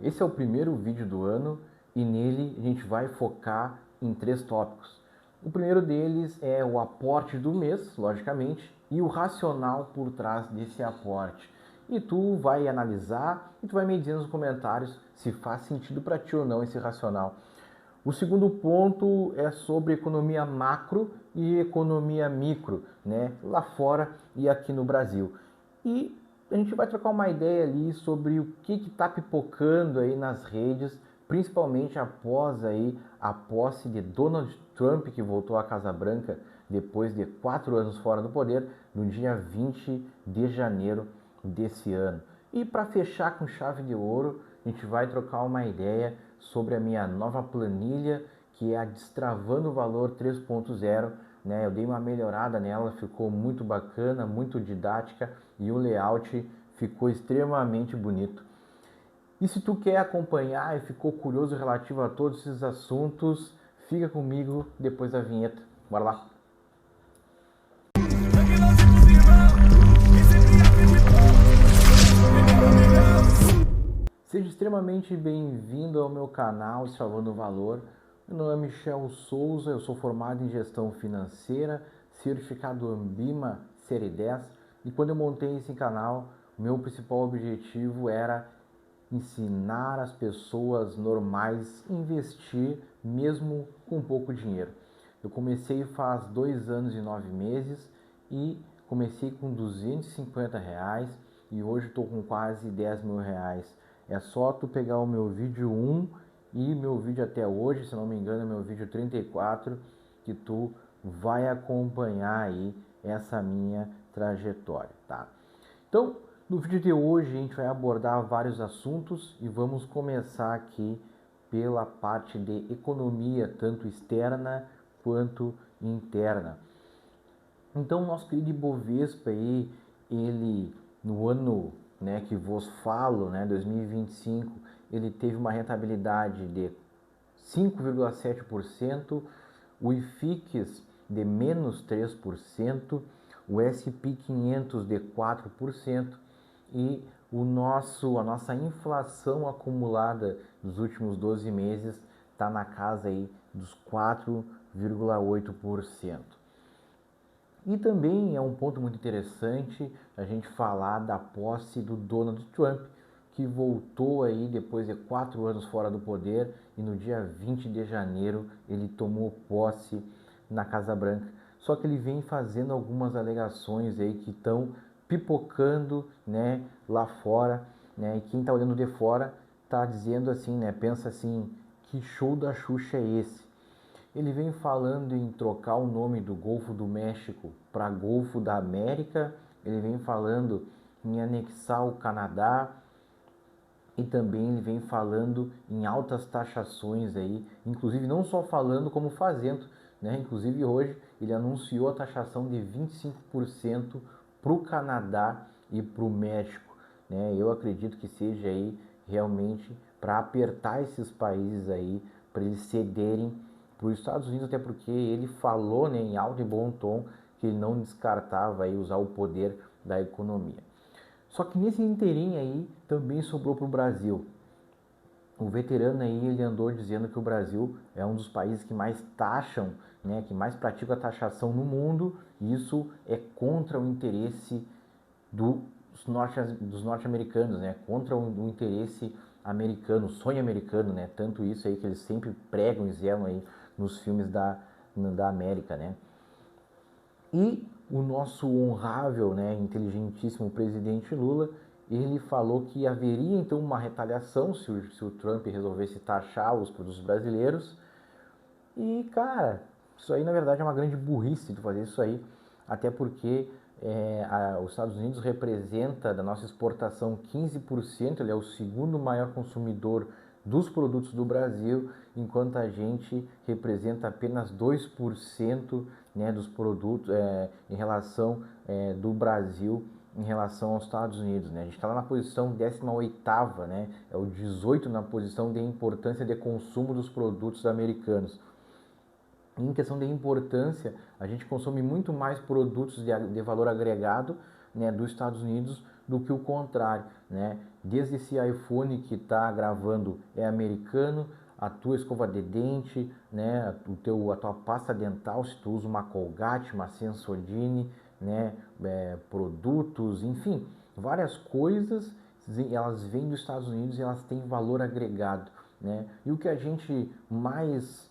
Esse é o primeiro vídeo do ano e nele a gente vai focar em 3 tópicos. O primeiro deles é o aporte do mês, logicamente, e o racional por trás desse aporte. E tu vai analisar e tu vai me dizer nos comentários se faz sentido para ti ou não esse racional. O segundo ponto é sobre economia macro e economia micro, né, lá fora e aqui no Brasil. E a gente vai trocar uma ideia ali sobre o que está pipocando aí nas redes, principalmente após aí a posse de Donald Trump, que voltou à Casa Branca depois de 4 anos fora do poder, no dia 20 de janeiro desse ano. E para fechar com chave de ouro, a gente vai trocar uma ideia sobre a minha nova planilha, que é a Destravando o Valor 3.0. Né? Eu dei uma melhorada nela, ficou muito bacana, muito didática e o layout ficou extremamente bonito. E se tu quer acompanhar e ficou curioso relativo a todos esses assuntos, fica comigo depois da vinheta. Bora lá! Seja extremamente bem-vindo ao meu canal Destravando o Valor. Meu nome é Michel Souza, eu sou formado em Gestão Financeira, certificado Ambima Série 10, e quando eu montei esse canal, o meu principal objetivo era ensinar as pessoas normais a investir mesmo com pouco dinheiro. Eu comecei faz 2 anos e 9 meses e comecei com R$ 250 e hoje estou com quase R$ 10.000. É só tu pegar o meu vídeo 1 e meu vídeo até hoje, se não me engano, é meu vídeo 34, que tu vai acompanhar aí essa minha trajetória, tá? Então, no vídeo de hoje a gente vai abordar vários assuntos e vamos começar aqui pela parte de economia, tanto externa quanto interna. Então, nosso querido Ibovespa aí, ele no ano, né, que vos falo, né, 2025, ele teve uma rentabilidade de 5,7%, o IFIX de menos 3%, o SP 500 de 4% e a nossa inflação acumulada dos últimos 12 meses está na casa aí dos 4,8%. E também é um ponto muito interessante a gente falar da posse do Donald Trump, que voltou aí depois de 4 anos fora do poder e no dia 20 de janeiro ele tomou posse na Casa Branca. Só que ele vem fazendo algumas alegações aí que estão pipocando, né, lá fora, né, e quem está olhando de fora está dizendo assim, né, pensa assim, que show da Xuxa é esse? Ele vem falando em trocar o nome do Golfo do México para Golfo da América, ele vem falando em anexar o Canadá e também ele vem falando em altas taxações aí, inclusive não só falando como fazendo, né? Inclusive hoje ele anunciou a taxação de 25% para o Canadá e para o México, né? Eu acredito que seja aí realmente para apertar esses países aí, para eles cederem para os Estados Unidos, até porque ele falou, né, em alto e bom tom que ele não descartava aí usar o poder da economia. Só que nesse inteirinho aí também sobrou para o Brasil. O veterano aí ele andou dizendo que o Brasil é um dos países que mais taxam, né, que mais pratica a taxação no mundo, e isso é contra o interesse dos norte-americanos, né, contra o interesse americano, o sonho americano, né, tanto isso aí que eles sempre pregam e zelam aí nos filmes da América, né. E o nosso honrável, né, inteligentíssimo presidente Lula, ele falou que haveria então uma retaliação se o Trump resolvesse taxar os produtos brasileiros. E, cara, isso aí na verdade é uma grande burrice de fazer isso aí, até porque os Estados Unidos representa da nossa exportação 15%, ele é o segundo maior consumidor dos produtos do Brasil, enquanto a gente representa apenas 2%, né, dos produtos em relação do Brasil em relação aos Estados Unidos, né? A gente está lá na posição 18ª, né? É o 18 na posição de importância de consumo dos produtos americanos. Em questão de importância, a gente consome muito mais produtos de valor agregado, né, dos Estados Unidos do que o contrário, né? Desde esse iPhone que está gravando é americano, a tua escova de dente, né? A tua pasta dental, se tu usa uma Colgate, uma Sensodyne, né? Produtos, enfim, várias coisas, elas vêm dos Estados Unidos e elas têm valor agregado, né? E o que a gente mais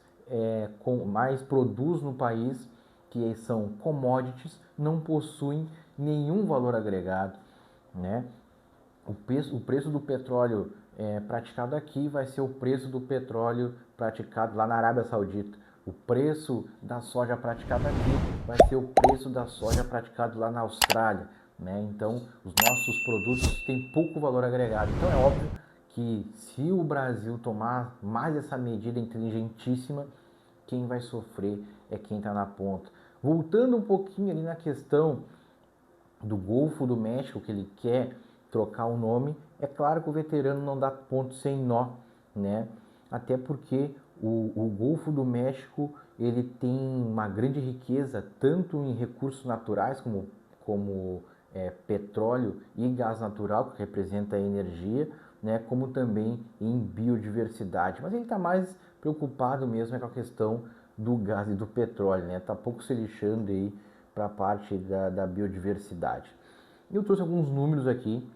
produz no país, que são commodities, não possuem nenhum valor agregado, né? O preço do petróleo praticado aqui vai ser o preço do petróleo praticado lá na Arábia Saudita. O preço da soja praticada aqui vai ser o preço da soja praticado lá na Austrália, né? Então, os nossos produtos têm pouco valor agregado. Então, é óbvio que se o Brasil tomar mais essa medida inteligentíssima, quem vai sofrer é quem está na ponta. Voltando um pouquinho ali na questão do Golfo do México, que ele quer trocar o nome, é claro que o veterano não dá ponto sem nó, né? Até porque o Golfo do México ele tem uma grande riqueza tanto em recursos naturais como petróleo e gás natural, que representa a energia, né, como também em biodiversidade. Mas ele está mais preocupado mesmo com a questão do gás e do petróleo, né? Está pouco se lixando aí para a parte da biodiversidade. Eu trouxe alguns números aqui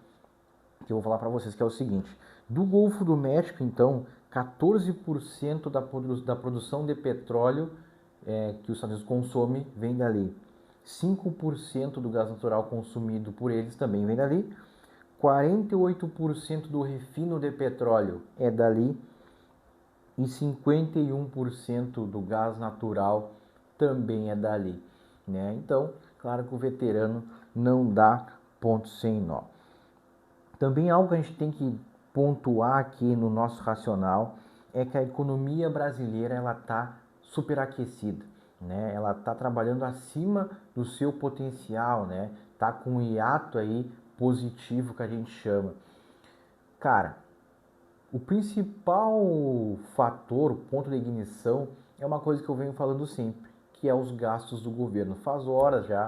que eu vou falar para vocês, que é o seguinte: do Golfo do México, então, 14% da produção de petróleo que os Estados Unidos consome vem dali. 5% do gás natural consumido por eles também vem dali. 48% do refino de petróleo é dali. E 51% do gás natural também é dali, né? Então, claro que o veterano não dá ponto sem nó. Também algo que a gente tem que pontuar aqui no nosso racional é que a economia brasileira ela está superaquecida, né? Ela está trabalhando acima do seu potencial, né? Tá com um hiato aí positivo que a gente chama. Cara, o principal fator, o ponto de ignição, é uma coisa que eu venho falando sempre, que é os gastos do governo. Faz horas já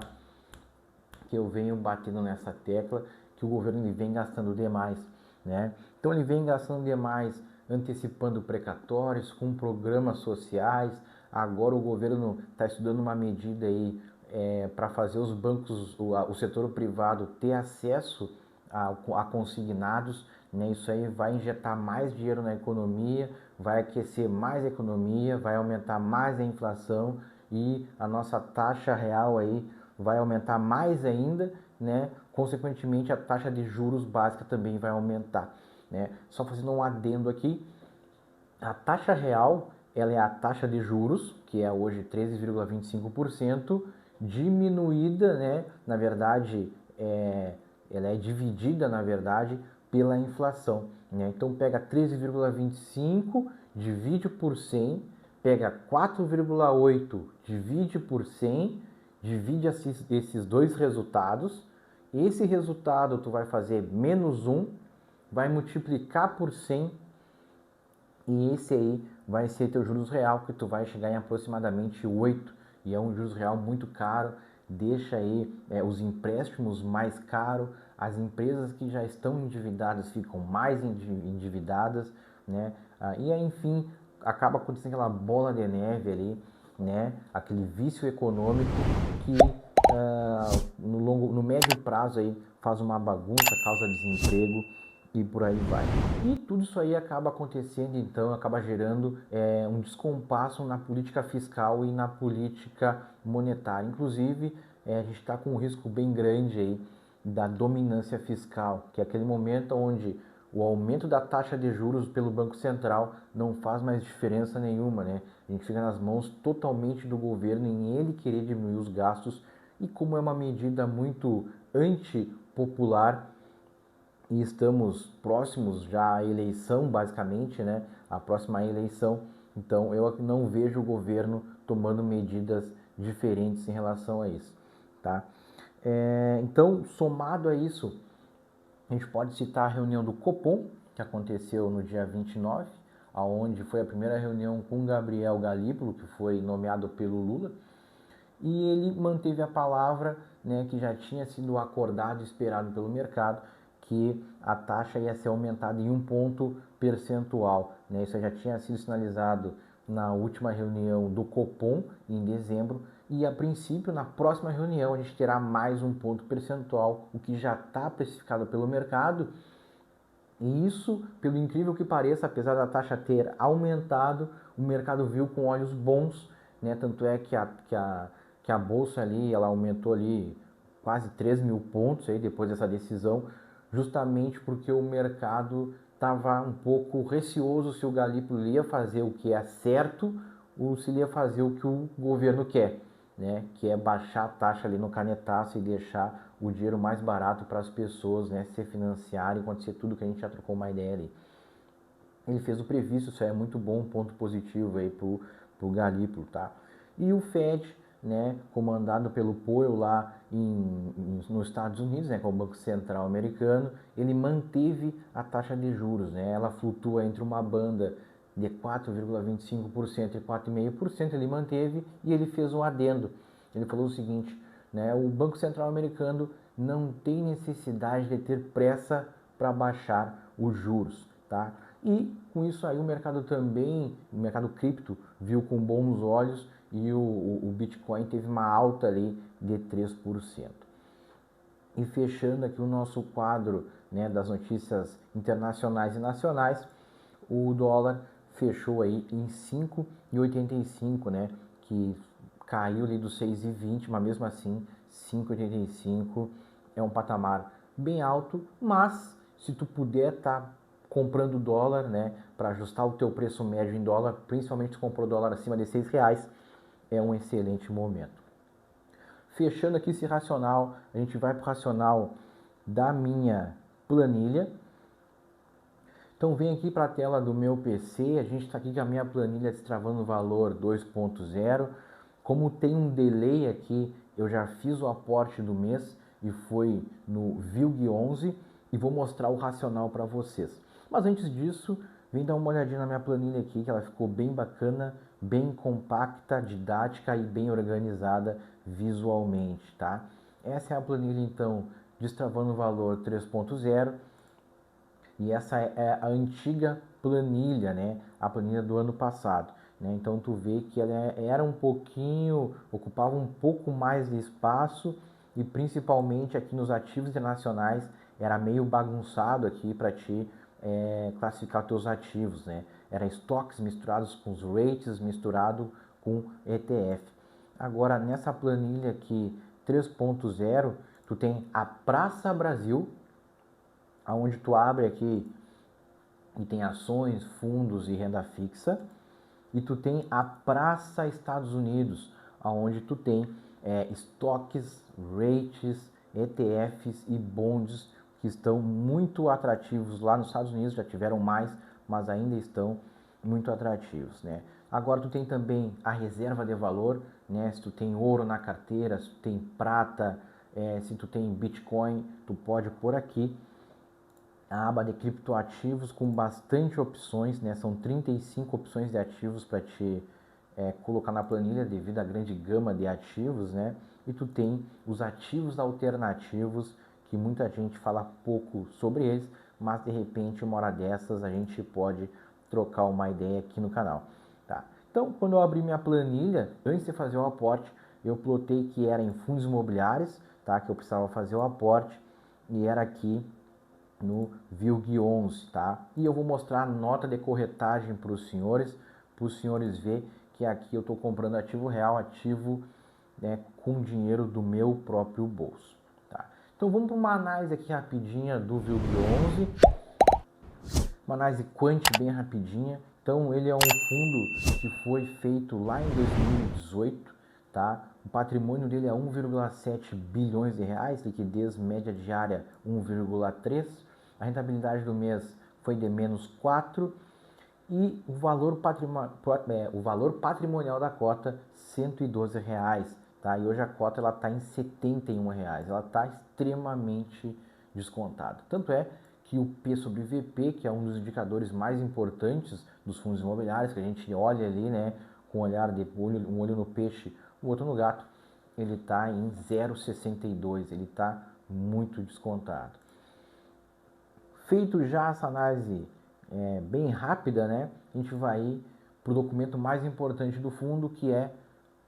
que eu venho batendo nessa tecla que o governo ele vem gastando demais, né? Então ele vem gastando demais, antecipando precatórios, com programas sociais. Agora o governo está estudando uma medida aí para fazer os bancos, o setor privado ter acesso a consignados, né? Isso aí vai injetar mais dinheiro na economia, vai aquecer mais a economia, vai aumentar mais a inflação e a nossa taxa real aí vai aumentar mais ainda, né? Consequentemente, a taxa de juros básica também vai aumentar, né? Só fazendo um adendo aqui, a taxa real, ela é a taxa de juros, que é hoje 13,25%, diminuída, né? Na verdade, ela é dividida, na verdade, pela inflação, né? Então, pega 13,25, divide por 100, pega 4,8, divide por 100, divide esses dois resultados. Esse resultado tu vai fazer menos 1, vai multiplicar por 100 e esse aí vai ser teu juros real, que tu vai chegar em aproximadamente 8, e é um juros real muito caro, deixa aí os empréstimos mais caros, as empresas que já estão endividadas ficam mais endividadas, né? E aí, enfim, acaba acontecendo aquela bola de neve ali, né? Aquele vício econômico que no médio prazo aí faz uma bagunça, causa desemprego e por aí vai. E tudo isso aí acaba acontecendo, então, acaba gerando um descompasso na política fiscal e na política monetária. Inclusive, a gente está com um risco bem grande aí da dominância fiscal, que é aquele momento onde o aumento da taxa de juros pelo Banco Central não faz mais diferença nenhuma, né? A gente fica nas mãos totalmente do governo em ele querer diminuir os gastos e como é uma medida muito antipopular e estamos próximos já à eleição, basicamente, né? A próxima eleição, então eu não vejo o governo tomando medidas diferentes em relação a isso, tá? Então, somado a isso, a gente pode citar a reunião do Copom, que aconteceu no dia 29, aonde foi a primeira reunião com Gabriel Galípolo, que foi nomeado pelo Lula, e ele manteve a palavra né, que já tinha sido acordado e esperado pelo mercado, que a taxa ia ser aumentada em 1 ponto percentual, né? Isso já tinha sido sinalizado na última reunião do Copom, em dezembro, e a princípio, na próxima reunião, a gente terá mais 1 ponto percentual, o que já está precificado pelo mercado. E isso, pelo incrível que pareça, apesar da taxa ter aumentado, o mercado viu com olhos bons, né? Tanto é que a bolsa ali, ela aumentou ali quase 3.000 pontos aí depois dessa decisão, justamente porque o mercado estava um pouco receoso se o Galípolo ia fazer o que é certo ou se ele ia fazer o que o governo quer, né? Que é baixar a taxa ali no canetaço e deixar o dinheiro mais barato para as pessoas, né, se financiarem, acontecer tudo que a gente já trocou uma ideia ali. Ele fez o previsto, isso é muito bom, um ponto positivo aí pro Galípolo, tá? E o Fed, né, comandado pelo Powell lá nos Estados Unidos, né, que é o Banco Central americano, ele manteve a taxa de juros, né? Ela flutua entre uma banda de 4,25% e 4,5%, ele manteve e ele fez um adendo. Ele falou o seguinte, né, o Banco Central americano não tem necessidade de ter pressa para baixar os juros, tá? E com isso aí o mercado também, o mercado cripto, viu com bons olhos e o Bitcoin teve uma alta ali de 3%. E fechando aqui o nosso quadro, né, das notícias internacionais e nacionais, o dólar fechou aí em 5,85, né, que caiu ali dos 6,20, mas mesmo assim 5,85 é um patamar bem alto, mas se tu puder estar comprando dólar, né, para ajustar o teu preço médio em dólar, principalmente se comprou dólar acima de R$ 6, é um excelente momento. Fechando aqui esse racional, a gente vai para o racional da minha planilha. Então vem aqui para a tela do meu PC, a gente está aqui com a minha planilha destravando o valor 2.0. Como tem um delay aqui, eu já fiz o aporte do mês e foi no VILG11 e vou mostrar o racional para vocês. Mas antes disso, vem dar uma olhadinha na minha planilha aqui, que ela ficou bem bacana, bem compacta, didática e bem organizada visualmente, tá? Essa é a planilha então destravando o valor 3.0. E essa é a antiga planilha, né? A planilha do ano passado, né? Então tu vê que ela era um pouquinho, ocupava um pouco mais de espaço e principalmente aqui nos ativos internacionais era meio bagunçado aqui para te classificar teus ativos, né? Era estoques misturados com os rates, misturado com ETF. Agora nessa planilha aqui 3.0, tu tem a Praça Brasil, aonde tu abre aqui e tem ações, fundos e renda fixa, e tu tem a Praça Estados Unidos, aonde tu tem estoques, rates, ETFs e bonds que estão muito atrativos lá nos Estados Unidos, já tiveram mais, mas ainda estão muito atrativos, né? Agora tu tem também a reserva de valor, né? Se tu tem ouro na carteira, se tu tem prata, se tu tem Bitcoin, tu pode pôr aqui a aba de criptoativos com bastante opções, né? São 35 opções de ativos para te colocar na planilha devido à grande gama de ativos, né? E tu tem os ativos alternativos, que muita gente fala pouco sobre eles, mas de repente uma hora dessas a gente pode trocar uma ideia aqui no canal, tá? Então, quando eu abri minha planilha, antes de fazer o aporte, eu plotei que era em fundos imobiliários, tá? Que eu precisava fazer o aporte e era aqui no VILG11, tá? E eu vou mostrar a nota de corretagem para os senhores ver que aqui eu estou comprando ativo real, ativo, né, com dinheiro do meu próprio bolso, tá? Então vamos para uma análise aqui rapidinha do VILG11, uma análise quant bem rapidinha. Então ele é um fundo que foi feito lá em 2018, tá? O patrimônio dele é 1,7 bilhões de reais, liquidez média diária 1,3. A rentabilidade do mês foi de menos 4 e o valor patrimonial da cota R$ 112 reais, tá? E hoje a cota ela está em R$ 71 reais, ela está extremamente descontada. Tanto é que o P sobre VP, que é um dos indicadores mais importantes dos fundos imobiliários, que a gente olha ali, né, com um olhar de um olho no peixe, o outro no gato, ele está em 0,62, ele está muito descontado. Feito já essa análise bem rápida, né, a gente vai para o documento mais importante do fundo, que é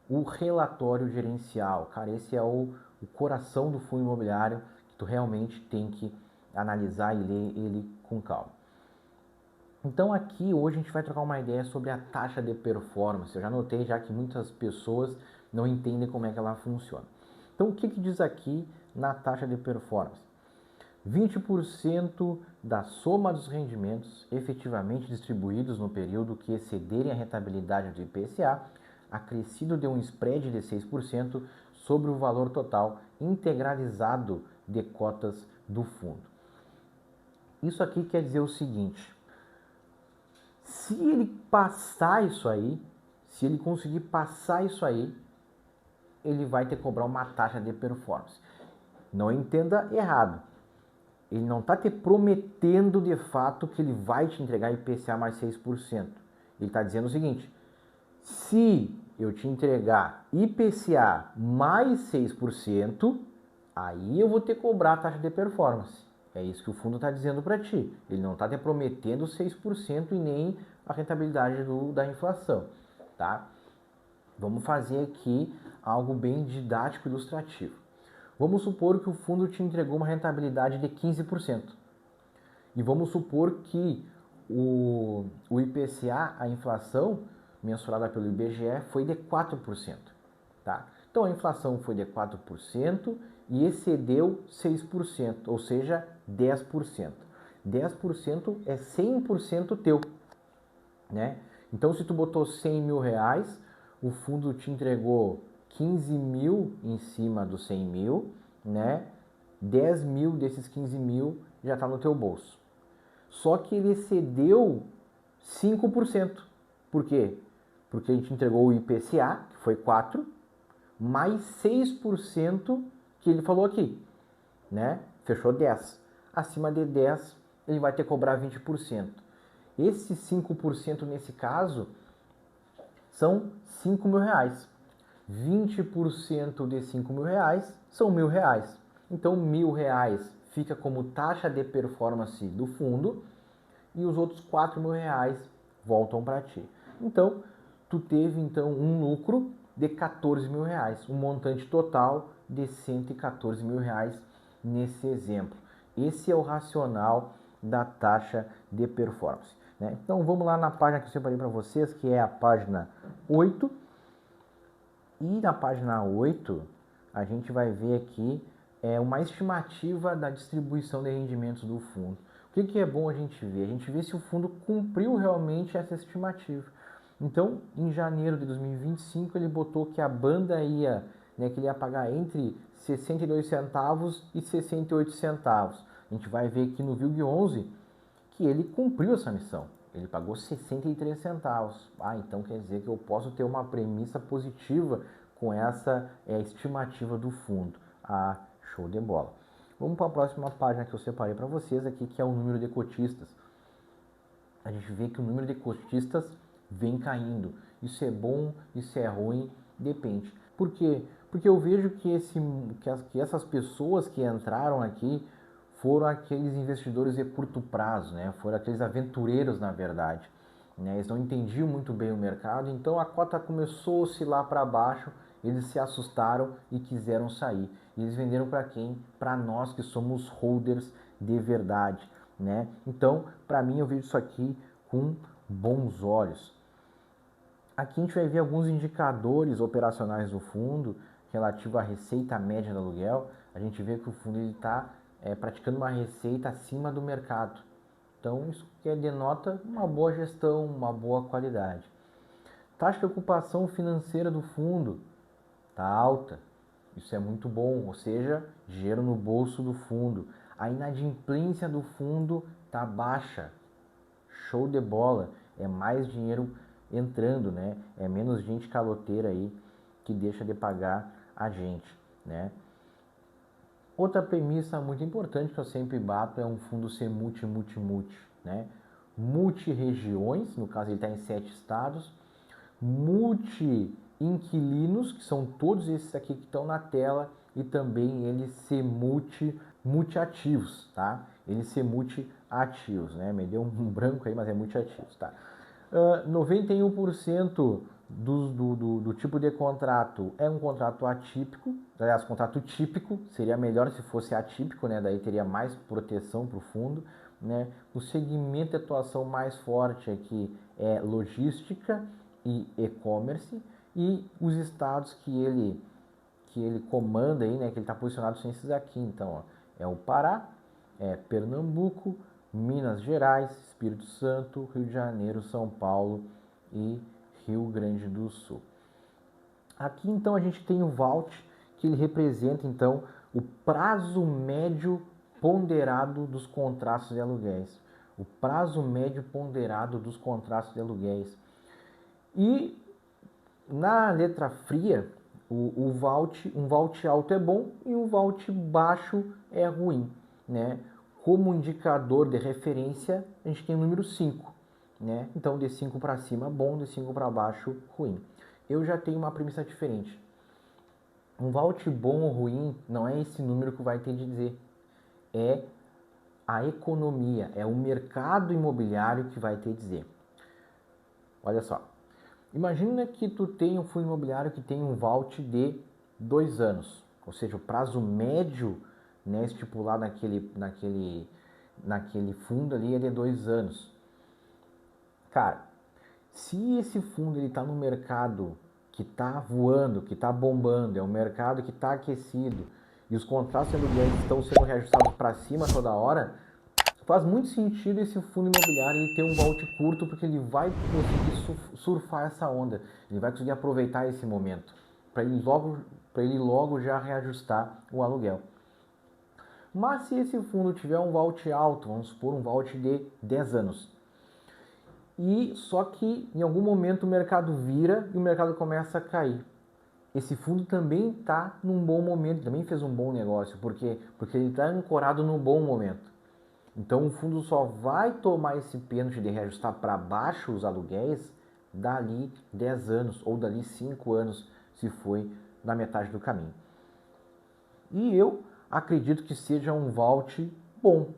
o relatório gerencial. Cara, esse é o coração do fundo imobiliário, que tu realmente tem que analisar e ler ele com calma. Então aqui hoje a gente vai trocar uma ideia sobre a taxa de performance. Eu já notei já que muitas pessoas não entendem como é que ela funciona. Então o que diz aqui na taxa de performance? 20% da soma dos rendimentos efetivamente distribuídos no período que excederem a rentabilidade do IPCA, acrescido de um spread de 6% sobre o valor total integralizado de cotas do fundo. Isso aqui quer dizer o seguinte: se ele passar isso aí, se ele conseguir passar isso aí, ele vai ter que cobrar uma taxa de performance. Não entenda errado. Ele não está te prometendo de fato que ele vai te entregar IPCA mais 6%. Ele está dizendo o seguinte: se eu te entregar IPCA mais 6%, aí eu vou ter que cobrar a taxa de performance. É isso que o fundo está dizendo para ti. Ele não está te prometendo 6% e nem a rentabilidade da inflação. Tá? Vamos fazer aqui algo bem didático e ilustrativo. Vamos supor que o fundo te entregou uma rentabilidade de 15%. E vamos supor que o IPCA, a inflação mensurada pelo IBGE, foi de 4%. Tá? Então a inflação foi de 4% e excedeu 6%, ou seja, 10%. 10% é 100% teu. Né? Então se tu botou 100 mil reais, o fundo te entregou 15 mil em cima dos 100 mil, né? 10 mil desses 15 mil já está no teu bolso. Só que ele excedeu 5%. Por quê? Porque a gente entregou o IPCA, que foi 4%, mais 6% que ele falou aqui, né? Fechou 10%. Acima de 10%, ele vai ter que cobrar 20%. Esse 5% nesse caso são 5 mil reais. 20% de 5 mil reais são 1.000 reais. Então 1.000 reais fica como taxa de performance do fundo e os outros 4 mil reais voltam para ti. Então tu teve então um lucro de 14 mil reais, um montante total de 114 mil reais nesse exemplo. Esse é o racional da taxa de performance. Né? Então vamos lá na página que eu separei para vocês, que é a página 8. E na página 8, a gente vai ver aqui uma estimativa da distribuição de rendimentos do fundo. O que é bom a gente ver? A gente vê se o fundo cumpriu realmente essa estimativa. Então, em janeiro de 2025, ele botou que a banda ia, né, que ele ia pagar entre 62 centavos e 68 centavos. A gente vai ver aqui no VILG 11 que ele cumpriu essa missão. Ele pagou 63 centavos. Então quer dizer que eu posso ter uma premissa positiva com essa estimativa do fundo. Show de bola. Vamos para a próxima página que eu separei para vocês aqui, que é o número de cotistas. A gente vê que o número de cotistas vem caindo. Isso é bom, isso é ruim, depende. Por quê? Porque eu vejo que essas pessoas que entraram aqui foram aqueles investidores de curto prazo, né? Foram aqueles aventureiros, na verdade. Né? Eles não entendiam muito bem o mercado, então a cota começou a oscilar para baixo, eles se assustaram e quiseram sair. E eles venderam para quem? Para nós que somos holders de verdade. Né? Então, para mim, eu vejo isso aqui com bons olhos. Aqui a gente vai ver alguns indicadores operacionais do fundo relativo à receita média do aluguel. A gente vê que o fundo está praticando uma receita acima do mercado. Então, isso denota uma boa gestão, uma boa qualidade. Taxa de ocupação financeira do fundo está alta. Isso é muito bom, ou seja, dinheiro no bolso do fundo. A inadimplência do fundo está baixa. Show de bola. É mais dinheiro entrando, né? É menos gente caloteira aí que deixa de pagar a gente, né? Outra premissa muito importante que eu sempre bato é um fundo ser multi, né? Multi-regiões, no caso ele está em 7 estados, multi inquilinos, que são todos esses aqui que estão na tela, e também eles ser multiativos, tá? Eles ser multiativos, né? Me deu um branco aí, mas é multiativos, tá? 91% do tipo de contrato é um contrato atípico, aliás, contrato típico, seria melhor se fosse atípico, né? Daí teria mais proteção para o fundo, né? O segmento de atuação mais forte aqui é logística e e-commerce, e os estados que ele comanda aí, né? Que ele está posicionado são esses aqui, então, ó, é o Pará, é Pernambuco, Minas Gerais, Espírito Santo, Rio de Janeiro, São Paulo e Rio Grande do Sul. Aqui então a gente tem o VALT, que ele representa então o prazo médio ponderado dos contratos de aluguéis. O prazo médio ponderado dos contratos de aluguéis. E na letra fria, um VALT alto é bom e um VALT baixo é ruim, né? Como indicador de referência, a gente tem o número 5, né? Então, de 5 para cima, bom, de 5 para baixo, ruim. Eu já tenho uma premissa diferente. Um VALT bom ou ruim não é esse número que vai ter de dizer. É a economia, é o mercado imobiliário que vai ter de dizer. Olha só. Imagina que tu tem um fundo imobiliário que tem um VALT de 2 anos. Ou seja, o prazo médio, né, estipulado naquele fundo ali é de 2 anos. Cara, se esse fundo está no mercado que está voando, que está bombando, é um mercado que está aquecido e os contratos de aluguéis estão sendo reajustados para cima toda hora, faz muito sentido esse fundo imobiliário ele ter um VALT curto, porque ele vai conseguir surfar essa onda, ele vai conseguir aproveitar esse momento para ele logo já reajustar o aluguel. Mas se esse fundo tiver um VALT alto, vamos supor um VALT de 10 anos, e só que em algum momento o mercado vira e o mercado começa a cair. Esse fundo também está num bom momento, também fez um bom negócio, porque ele está ancorado no bom momento. Então o fundo só vai tomar esse pênalti de reajustar para baixo os aluguéis dali 10 anos ou dali 5 anos, se foi na metade do caminho. E eu acredito que seja um VALT bom.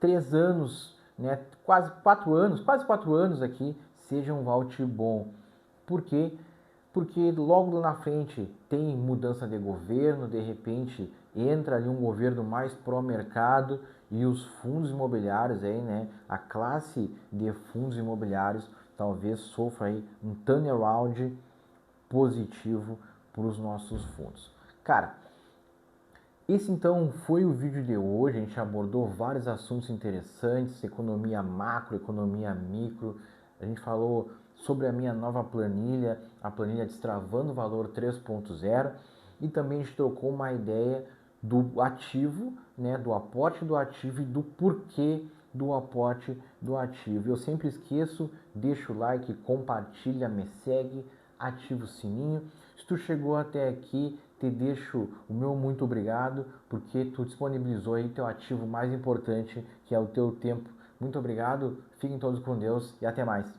3 anos, né, quase 4 anos aqui, seja um VALT bom. Por quê? Porque logo lá na frente tem mudança de governo, de repente entra ali um governo mais pró-mercado e os fundos imobiliários aí, né, a classe de fundos imobiliários talvez sofra aí um turnaround positivo para os nossos fundos. Cara, esse então foi o vídeo de hoje, a gente abordou vários assuntos interessantes, economia macro, economia micro, a gente falou sobre a minha nova planilha, a planilha Destravando Valor 3.0, e também a gente trocou uma ideia do ativo, né, do aporte do ativo e do porquê do aporte do ativo. Eu sempre esqueço, deixa o like, compartilha, me segue, ativa o sininho. Se tu chegou até aqui, te deixo o meu muito obrigado, porque tu disponibilizou aí teu ativo mais importante, que é o teu tempo. Muito obrigado, fiquem todos com Deus e até mais.